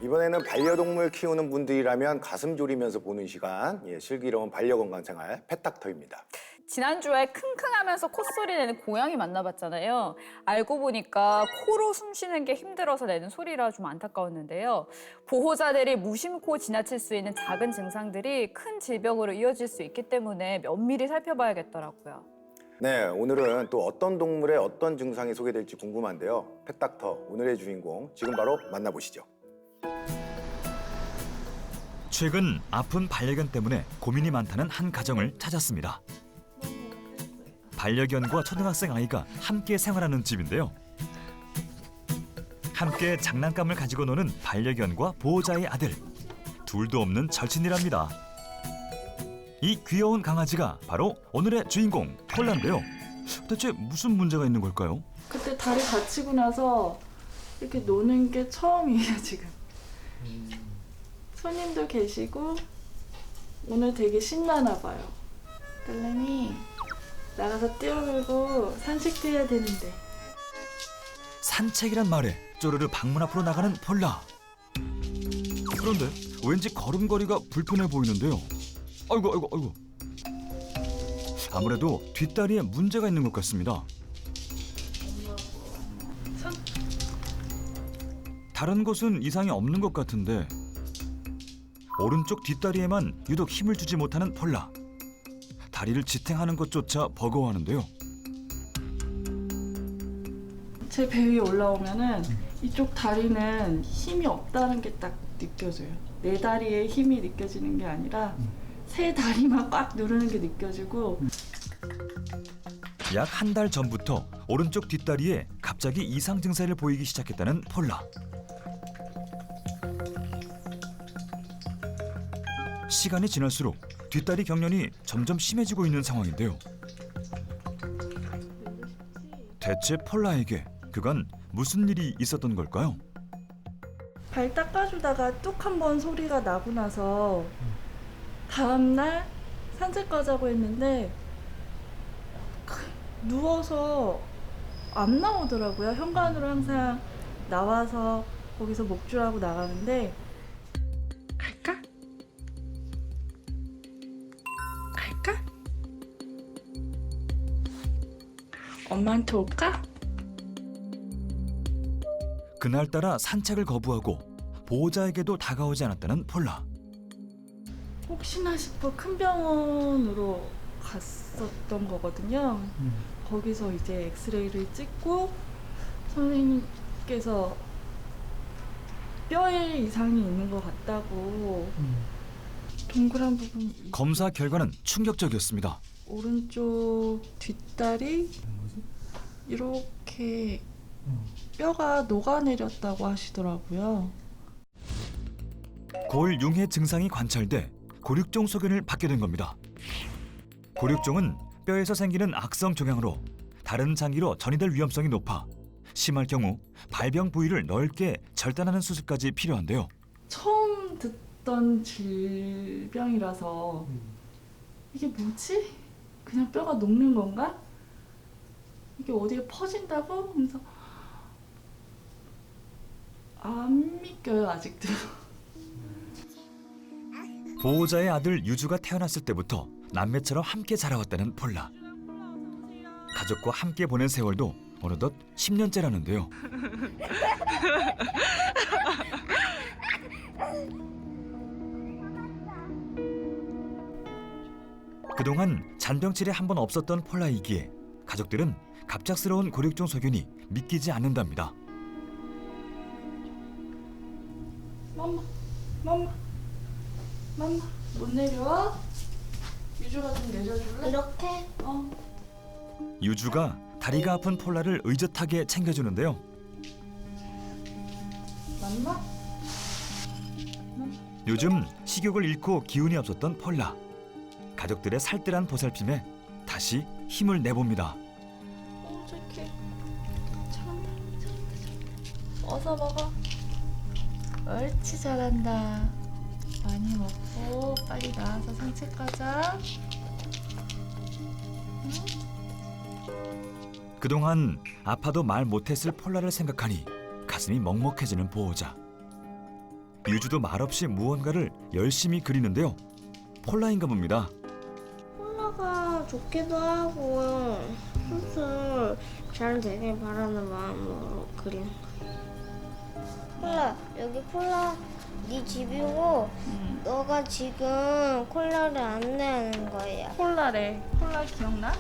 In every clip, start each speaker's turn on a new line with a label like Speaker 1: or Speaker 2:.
Speaker 1: 이번에는 반려동물 키우는 분들이라면 가슴 졸이면서 보는 시간, 슬기로운 반려건강생활 펫닥터입니다.
Speaker 2: 지난주에 킁킁하면서 콧소리 내는 고양이 만나봤잖아요. 알고 보니까 코로 숨 쉬는 게 힘들어서 내는 소리라 좀 안타까웠는데요. 보호자들이 무심코 지나칠 수 있는 작은 증상들이 큰 질병으로 이어질 수 있기 때문에 면밀히 살펴봐야겠더라고요.
Speaker 1: 네, 오늘은 또 어떤 동물의 어떤 증상이 소개될지 궁금한데요. 펫닥터 오늘의 주인공 지금 바로 만나보시죠.
Speaker 3: 최근 아픈 반려견 때문에 고민이 많다는 한 가정을 찾았습니다. 반려견과 초등학생 아이가 함께 생활하는 집인데요. 함께 장난감을 가지고 노는 반려견과 보호자의 아들. 둘도 없는 절친이랍니다. 이 귀여운 강아지가 바로 오늘의 주인공 폴라인데요. 대체 무슨 문제가 있는 걸까요?
Speaker 4: 그때 다리 다치고 나서 이렇게 노는 게 처음이에요, 지금. 손님도 계시고 오늘 되게 신나나 봐요. 딸내미 나가서 뛰어놀고 산책도 해야 되는데.
Speaker 3: 산책이란 말에 쪼르르 방문 앞으로 나가는 폴라. 그런데 왠지 걸음걸이가 불편해 보이는데요. 아이고. 아무래도 뒷다리에 문제가 있는 것 같습니다. 다른 곳은 이상이 없는 것 같은데 오른쪽 뒷다리에만 유독 힘을 주지 못하는 폴라. 다리를 지탱하는 것조차 버거워하는데요.
Speaker 4: 제 배 위에 올라오면은 이쪽 다리는 힘이 없다는 게 딱 느껴져요. 내 다리에 힘이 느껴지는 게 아니라 세 다리만 꽉 누르는 게 느껴지고.
Speaker 3: 약 한 달 전부터 오른쪽 뒷다리에 갑자기 이상 증세를 보이기 시작했다는 폴라. 시간이 지날수록 뒷다리 경련이 점점 심해지고 있는 상황인데요. 대체 폴라에게 그간 무슨 일이 있었던 걸까요?
Speaker 4: 발 닦아주다가 뚝 한 번 소리가 나고 나서 다음날 산책 가자고 했는데 누워서 안 나오더라고요. 현관으로 항상 나와서 거기서 목줄하고 나가는데 갈까? 엄마한테 올까?
Speaker 3: 그날따라 산책을 거부하고 보호자에게도 다가오지 않았다는 폴라.
Speaker 4: 혹시나 싶어 큰 병원으로 갔었던 거거든요. 거기서 이제 엑스레이를 찍고 선생님께서 뼈에 이상이 있는 것 같다고. 동그란 부분,
Speaker 3: 검사 결과는 충격적이었습니다.
Speaker 4: 오른쪽 뒷다리 이렇게 뼈가 녹아내렸다고 하시더라고요.
Speaker 3: 골융해 증상이 관찰돼 골육종 소견을 받게 된 겁니다. 골육종은 뼈에서 생기는 악성 종양으로 다른 장기로 전이될 위험성이 높아 심할 경우 발병 부위를 넓게 절단하는 수술까지 필요한데요.
Speaker 4: 처음 듣던 질병이라서 이게 뭐지? 그냥 뼈가 녹는 건가? 이게 어디에 퍼진다고? 하면서 안 믿겨요, 아직도.
Speaker 3: 보호자의 아들 유주가 태어났을 때부터 남매처럼 함께 자라왔다는 폴라. 가족과 함께 보낸 세월도 어느덧 10년째라는데요. 그동안 잔병치레 한 번 없었던 폴라이기에 가족들은 갑작스러운 골육종 소견이 믿기지 않는답니다.
Speaker 4: 맘마, 못 내려와? 유주가 좀 내려줄래?
Speaker 5: 이렇게?
Speaker 3: 유주가 다리가 아픈 폴라를 의젓하게 챙겨주는데요.
Speaker 4: 맘마?
Speaker 3: 요즘 식욕을 잃고 기운이 없었던 폴라. 가족들의 살뜰한 보살핌에 다시 힘을 내봅니다.
Speaker 4: 착해. 잘한다. 어서 먹어. 옳지, 잘한다. 많이 먹고 빨리 나와서 산책 가자.
Speaker 3: 그동안 아파도 말 못했을 폴라를 생각하니 가슴이 먹먹해지는 보호자. 유주도 말없이 무언가를 열심히 그리는데요. 폴라인가 봅니다.
Speaker 5: 폴라가 좋기도 하고 수술 잘 되길 바라는 마음으로 그린 거예요. 폴라, 여기 폴라 네 집이고 너가 지금 콜라를 안내하는 거야.
Speaker 4: 폴라래. 폴라 기억나?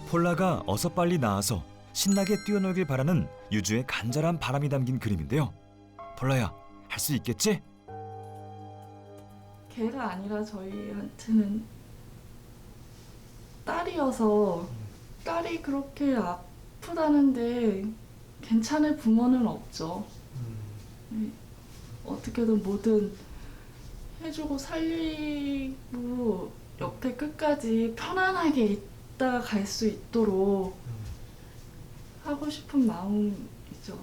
Speaker 3: 폴라가 어서 빨리 나와서 신나게 뛰어놀길 바라는 유주의 간절한 바람이 담긴 그림인데요. 폴라야, 할 수 있겠지?
Speaker 4: 걔가 아니라 저희한테는 딸이어서 딸이 그렇게 아프다는데 괜찮을 부모는 없죠. 어떻게든 뭐든 해주고 살리고 옆에 끝까지 편안하게 있다 갈 수 있도록 하고 싶은 마음이죠.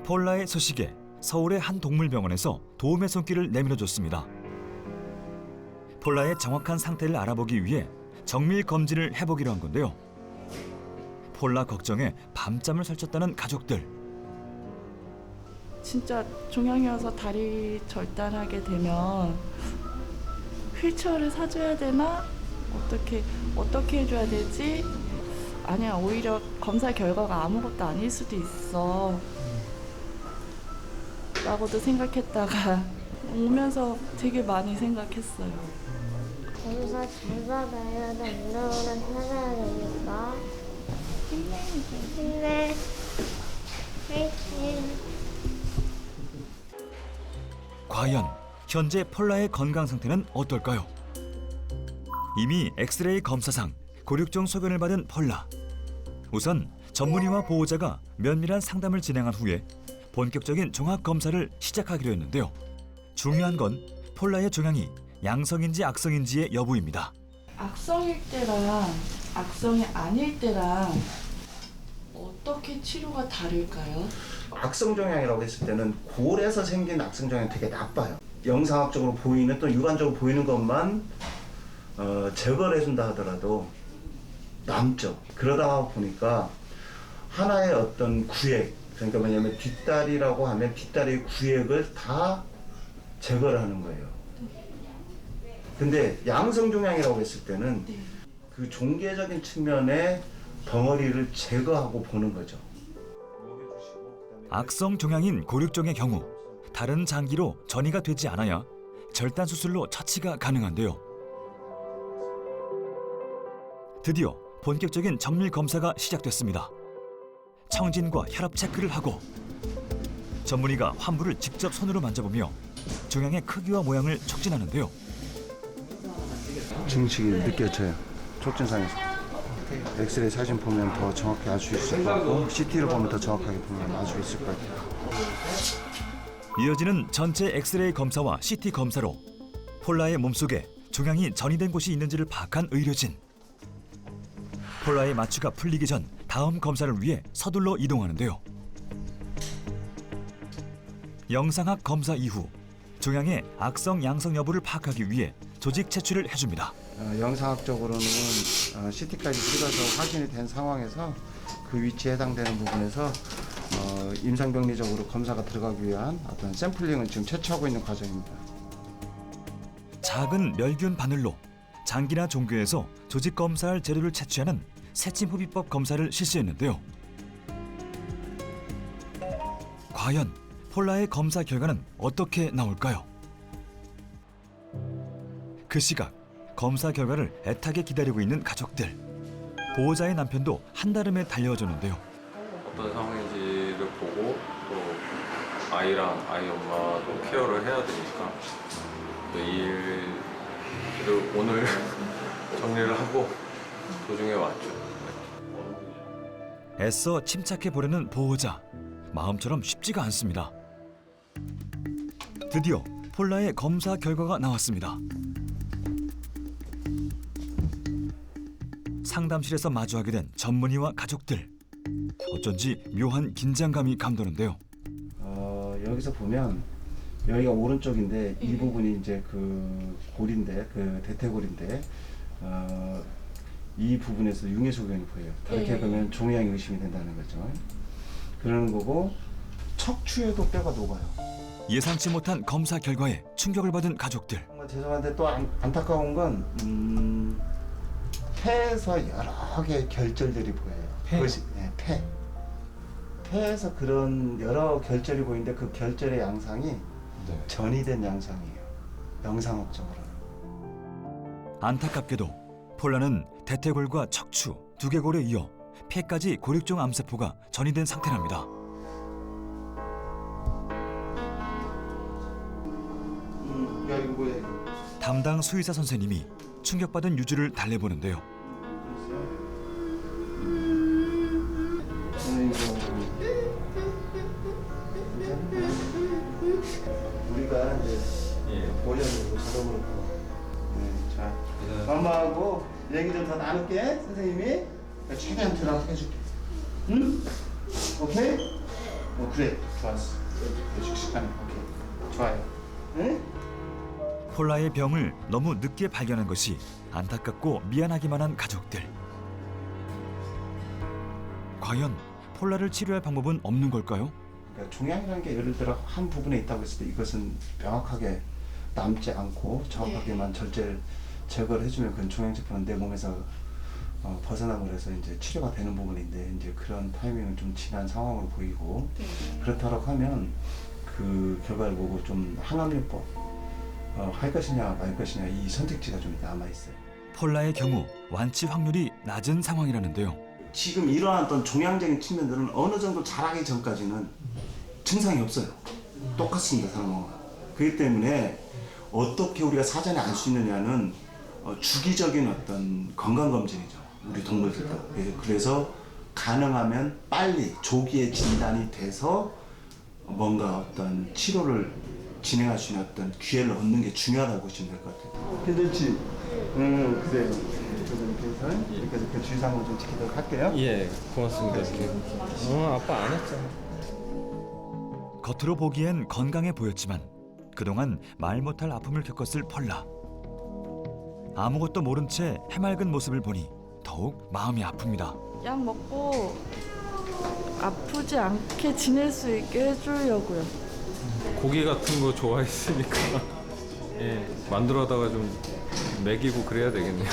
Speaker 3: 폴라의 소식에 서울의 한 동물병원에서 도움의 손길을 내밀어줬습니다. 폴라의 정확한 상태를 알아보기 위해 정밀 검진을 해보기로 한 건데요. 폴라 걱정에 밤잠을 설쳤다는 가족들.
Speaker 4: 진짜 종양이어서 다리 절단하게 되면 휠체어를 사줘야 되나? 어떻게 해줘야 되지? 아니야, 오히려 검사 결과가 아무것도 아닐 수도 있어 라고도 생각했다가 오면서 되게 많이 생각했어요.
Speaker 5: 검사 잘 받아야 돼. 오래오래 살아야 되니까. 힘내. 화이팅.
Speaker 3: 과연 현재 폴라의 건강 상태는 어떨까요? 이미 엑스레이 검사상 골육종 소견을 받은 폴라. 우선 전문의와 보호자가 면밀한 상담을 진행한 후에 본격적인 종합 검사를 시작하기로 했는데요. 중요한 건 폴라의 종양이 양성인지 악성인지의 여부입니다.
Speaker 4: 악성일 때랑 악성이 아닐 때랑 어떻게 치료가 다를까요?
Speaker 6: 악성종양이라고 했을 때는 골에서 생긴 악성종양이 되게 나빠요. 영상학적으로 보이는 또 육안적으로 보이는 것만 제거를 해준다 하더라도 남죠. 그러다 보니까 하나의 어떤 구획, 그러니까 뭐냐면 뒷다리라고 하면 뒷다리 구획을 다 제거를 하는 거예요. 근데 양성종양이라고 했을 때는 그 종괴적인 측면의 덩어리를 제거하고 보는 거죠.
Speaker 3: 악성 종양인 골육종의 경우 다른 장기로 전이가 되지 않아야 절단 수술로 처치가 가능한데요. 드디어 본격적인 정밀 검사가 시작됐습니다. 청진과 혈압 체크를 하고 전문의가 환부를 직접 손으로 만져보며 종양의 크기와 모양을 촉진하는데요.
Speaker 7: 증식이 느껴져요. 촉진상에서. 엑스레이 사진 보면 더 정확히 알 수 있을 것 같고 CT를 보면 더 정확하게 보면 알 수 있을 것 같아요.
Speaker 3: 이어지는 전체 엑스레이 검사와 CT 검사로 폴라의 몸속에 종양이 전이된 곳이 있는지를 파악한 의료진. 폴라의 마취가 풀리기 전 다음 검사를 위해 서둘러 이동하는데요. 영상학 검사 이후 종양의 악성 양성 여부를 파악하기 위해 조직 채취를 해줍니다.
Speaker 7: 영상학적으로는 CT까지 찍어서 확인이 된 상황에서 그 위치에 해당되는 부분에서 임상병리적으로 검사가 들어가기 위한 어떤 샘플링을 지금 채취하고 있는 과정입니다.
Speaker 3: 작은 멸균 바늘로 장기나 종괴에서 조직 검사할 재료를 채취하는 세침흡입법 검사를 실시했는데요. 과연 폴라의 검사 결과는 어떻게 나올까요? 그 시각 검사 결과를 애타게 기다리고 있는 가족들. 보호자의 남편도 한달음에 달려와줬는데요.
Speaker 8: 어떤 상황인지를 보고 또 아이랑 아이 엄마도 케어를 해야 되니까 이 일을 오늘 정리를 하고 도중에 왔죠.
Speaker 3: 애써 침착해 보려는 보호자. 마음처럼 쉽지가 않습니다. 드디어 폴라의 검사 결과가 나왔습니다. 상담실에서 마주하게 된 전문의와 가족들. 어쩐지 묘한 긴장감이 감도는데요.
Speaker 7: 여기서 보면 여기가 오른쪽인데 이 부분이 이제 그 골인데 그 대퇴골인데 이 부분에서 융해소견이 보여요. 다르게 보면 종양이 의심이 된다는 거죠. 그러는 거고 척추에도 뼈가 녹아요.
Speaker 3: 예상치 못한 검사 결과에 충격을 받은 가족들.
Speaker 7: 정말 죄송한데 또 안타까운 건 폐에서 여러 개의 결절들이 보여요. 그것이 폐. 폐에서 그런 여러 결절이 보이는데 그 결절의 양상이 전이된 양상이에요. 영상학적으로는.
Speaker 3: 안타깝게도 폴라는 대퇴골과 척추, 두개골에 이어 폐까지 고륙종 암세포가 전이된 상태랍니다.
Speaker 7: 야 이거 뭐야 이거?
Speaker 3: 담당 수의사 선생님이 충격받은 유주를 달래보는데요.
Speaker 7: 우리가 이제 보려고 자동으로. 자, 엄마하고 얘기 좀 더 나눌게, 선생님이. 최대한 들어가서 해줄게. 응? 오케이? 그래, 좋았어. 식식하네. 오케이, 좋아요. 응?
Speaker 3: 폴라의 병을 너무 늦게 발견한 것이 안타깝고 미안하기만 한 가족들. 과연 폴라를 치료할 방법은 없는 걸까요?
Speaker 7: 그러니까 종양이라는 게 예를 들어 한 부분에 있다고 했을 때 이것은 명확하게 남지 않고 정확하게만 제거를 해주면 그 종양세포는 내 몸에서 벗어나고 그래서 이제 치료가 되는 부분인데 이제 그런 타이밍은 좀 지난 상황으로 보이고 그렇다고 하면 그 결과를 보고 좀 항암요법 할 것이냐 말 것이냐 이 선택지가 좀 남아 있어요.
Speaker 3: 폴라의 경우 완치 확률이 낮은 상황이라는데요.
Speaker 6: 지금 일어났던 종양적인 측면들은 어느 정도 자라기 전까지는 증상이 없어요. 똑같습니다, 사람과. 그렇기 때문에 어떻게 우리가 사전에 알 수 있느냐는 주기적인 어떤 건강검진이죠. 우리 동물들도. 그래서 가능하면 빨리 조기에 진단이 돼서 뭔가 어떤 치료를 진행할 수 있는 어떤 기회를 얻는 게 중요하다고 보시면 될 것 같아요.
Speaker 7: 괜찮지? 응, 그래. 이렇게 해서 그 주의사항을 좀 지키도록 할게요.
Speaker 8: 예, 고맙습니다. 아빠 안 했잖아.
Speaker 3: 겉으로 보기엔 건강해 보였지만 그동안 말 못할 아픔을 겪었을 폴라. 아무것도 모른 채 해맑은 모습을 보니 더욱 마음이 아픕니다.
Speaker 4: 약 먹고 아프지 않게 지낼 수 있게 해주려고요.
Speaker 8: 고기 같은 거 좋아했으니까 예, 만들어다가 좀 먹이고 그래야 되겠네요.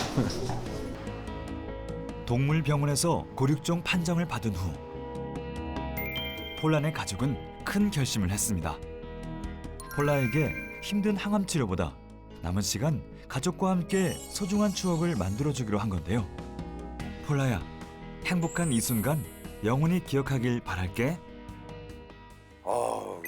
Speaker 3: 동물병원에서 고륙종 판정을 받은 후 폴라네 가족은 큰 결심을 했습니다. 폴라에게 힘든 항암 치료보다 남은 시간 가족과 함께 소중한 추억을 만들어주기로 한 건데요. 폴라야, 행복한 이 순간 영원히 기억하길 바랄게.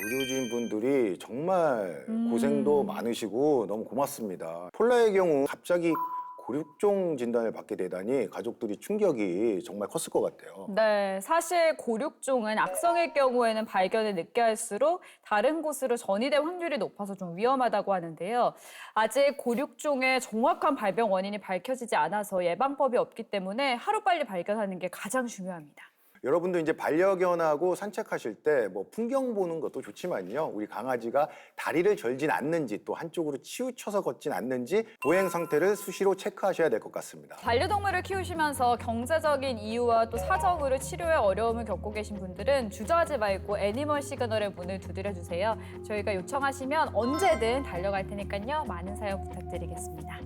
Speaker 1: 의료진 분들이 정말 고생도 많으시고 너무 고맙습니다. 폴라의 경우 갑자기 고륙종 진단을 받게 되다니 가족들이 충격이 정말 컸을 것 같아요.
Speaker 2: 네, 사실 고륙종은 악성일 경우에는 발견을 늦게 할수록 다른 곳으로 전이될 확률이 높아서 좀 위험하다고 하는데요. 아직 고륙종의 정확한 발병 원인이 밝혀지지 않아서 예방법이 없기 때문에 하루빨리 발견하는 게 가장 중요합니다.
Speaker 1: 여러분도 이제 반려견하고 산책하실 때 뭐 풍경 보는 것도 좋지만요. 우리 강아지가 다리를 절진 않는지 또 한쪽으로 치우쳐서 걷진 않는지 보행 상태를 수시로 체크하셔야 될 것 같습니다.
Speaker 2: 반려동물을 키우시면서 경제적인 이유와 또 사정으로 치료에 어려움을 겪고 계신 분들은 주저하지 말고 애니멀 시그널의 문을 두드려 주세요. 저희가 요청하시면 언제든 달려갈 테니까요. 많은 사연 부탁드리겠습니다.